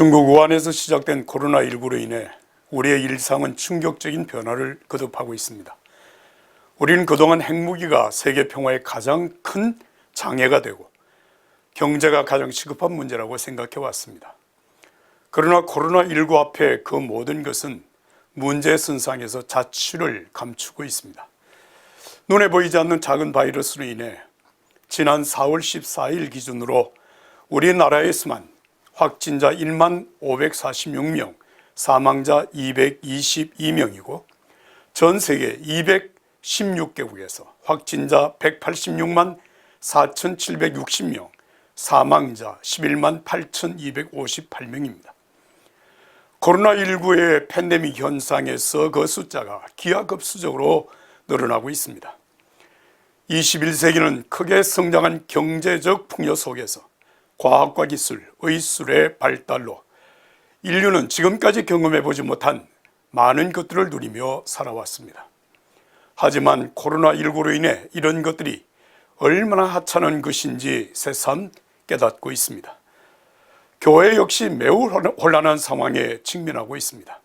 중국 우한에서 시작된 코로나19로 인해 우리의 일상은 충격적인 변화를 거듭하고 있습니다. 우리는 그동안 핵무기가 세계 평화의 가장 큰 장애가 되고 경제가 가장 시급한 문제라고 생각해 왔습니다. 그러나 코로나19 앞에 그 모든 것은 문제 선상에서 자취를 감추고 있습니다. 눈에 보이지 않는 작은 바이러스로 인해 지난 4월 14일 기준으로 우리나라에서만 확진자 1만 546명, 사망자 222명이고 전 세계 216개국에서 확진자 186만 4,760명, 사망자 11만 8,258명입니다. 코로나19의 팬데믹 현상에서 그 숫자가 기하급수적으로 늘어나고 있습니다. 21세기는 크게 성장한 경제적 풍요 속에서 과학과 기술, 의술의 발달로 인류는 지금까지 경험해보지 못한 많은 것들을 누리며 살아왔습니다. 하지만 코로나19로 인해 이런 것들이 얼마나 하찮은 것인지 새삼 깨닫고 있습니다. 교회 역시 매우 혼란한 상황에 직면하고 있습니다.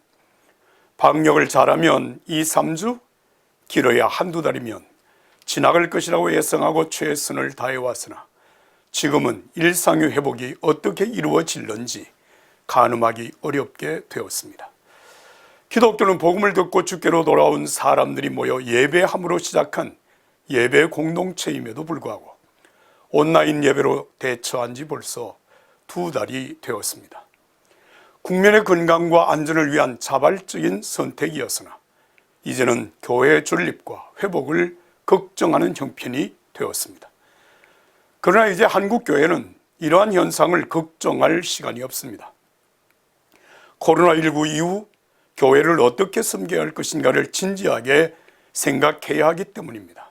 방역을 잘하면 2, 3주, 길어야 한두 달이면 지나갈 것이라고 예상하고 최선을 다해왔으나 지금은 일상의 회복이 어떻게 이루어질는지 가늠하기 어렵게 되었습니다. 기독교는 복음을 듣고 주께로 돌아온 사람들이 모여 예배함으로 시작한 예배 공동체임에도 불구하고 온라인 예배로 대처한 지 벌써 2달이 되었습니다. 국민의 건강과 안전을 위한 자발적인 선택이었으나 이제는 교회 존립과 회복을 걱정하는 형편이 되었습니다. 그러나 이제 한국 교회는 이러한 현상을 걱정할 시간이 없습니다. 코로나19 이후 교회를 어떻게 섬겨야 할 것인가를 진지하게 생각해야 하기 때문입니다.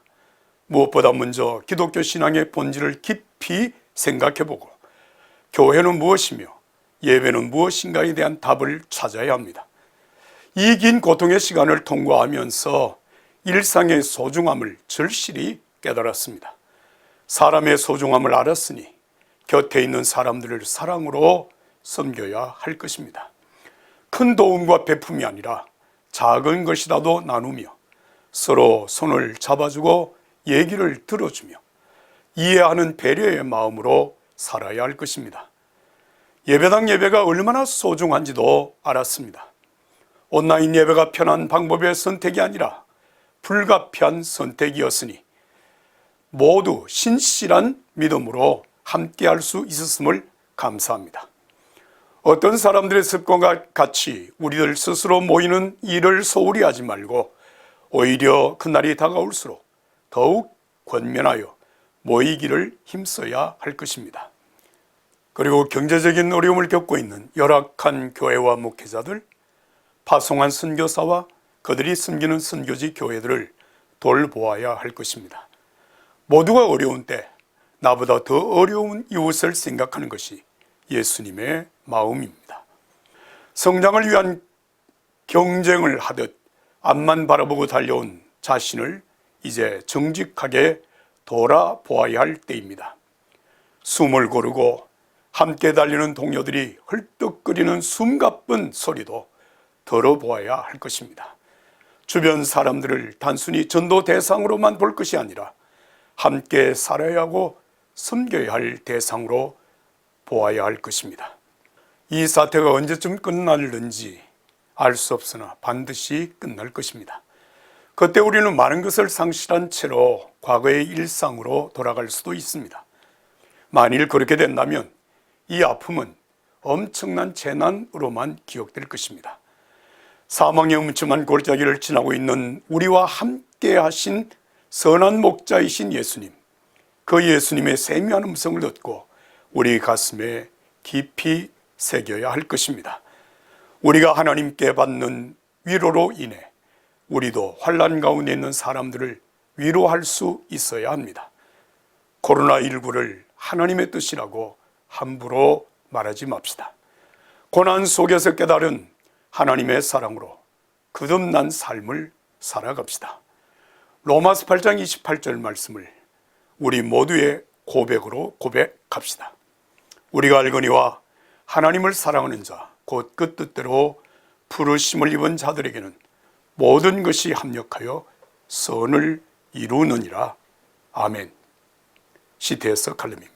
무엇보다 먼저 기독교 신앙의 본질을 깊이 생각해보고 교회는 무엇이며 예배는 무엇인가에 대한 답을 찾아야 합니다. 이 긴 고통의 시간을 통과하면서 일상의 소중함을 절실히 깨달았습니다. 사람의 소중함을 알았으니 곁에 있는 사람들을 사랑으로 섬겨야 할 것입니다. 큰 도움과 베품이 아니라 작은 것이라도 나누며 서로 손을 잡아주고 얘기를 들어주며 이해하는 배려의 마음으로 살아야 할 것입니다. 예배당 예배가 얼마나 소중한지도 알았습니다. 온라인 예배가 편한 방법의 선택이 아니라 불가피한 선택이었으니 모두 신실한 믿음으로 함께할 수 있었음을 감사합니다. 어떤 사람들의 습관과 같이 우리들 스스로 모이는 일을 소홀히 하지 말고 오히려 그날이 다가올수록 더욱 권면하여 모이기를 힘써야 할 것입니다. 그리고 경제적인 어려움을 겪고 있는 열악한 교회와 목회자들, 파송한 선교사와 그들이 섬기는 선교지 교회들을 돌보아야 할 것입니다. 모두가 어려운 때 나보다 더 어려운 이웃을 생각하는 것이 예수님의 마음입니다. 성장을 위한 경쟁을 하듯 앞만 바라보고 달려온 자신을 이제 정직하게 돌아보아야 할 때입니다. 숨을 고르고 함께 달리는 동료들이 헐떡거리는 숨가쁜 소리도 들어보아야 할 것입니다. 주변 사람들을 단순히 전도 대상으로만 볼 것이 아니라 함께 살아야 하고 섬겨야 할 대상으로 보아야 할 것입니다. 이 사태가 언제쯤 끝날는지 알 수 없으나 반드시 끝날 것입니다. 그때 우리는 많은 것을 상실한 채로 과거의 일상으로 돌아갈 수도 있습니다. 만일 그렇게 된다면 이 아픔은 엄청난 재난으로만 기억될 것입니다. 사망의 음침한 골짜기를 지나고 있는 우리와 함께 하신 선한 목자이신 예수님, 그 예수님의 세미한 음성을 듣고 우리 가슴에 깊이 새겨야 할 것입니다. 우리가 하나님께 받는 위로로 인해 우리도 환난 가운데 있는 사람들을 위로할 수 있어야 합니다. 코로나19를 하나님의 뜻이라고 함부로 말하지 맙시다. 고난 속에서 깨달은 하나님의 사랑으로 거듭난 삶을 살아갑시다. 로마서 8장 28절 말씀을 우리 모두의 고백으로 고백합시다. 우리가 알거니와 하나님을 사랑하는 자, 곧 그 뜻대로 부르심을 입은 자들에게는 모든 것이 합력하여 선을 이루느니라. 아멘. 시대에서 칼럼입니다.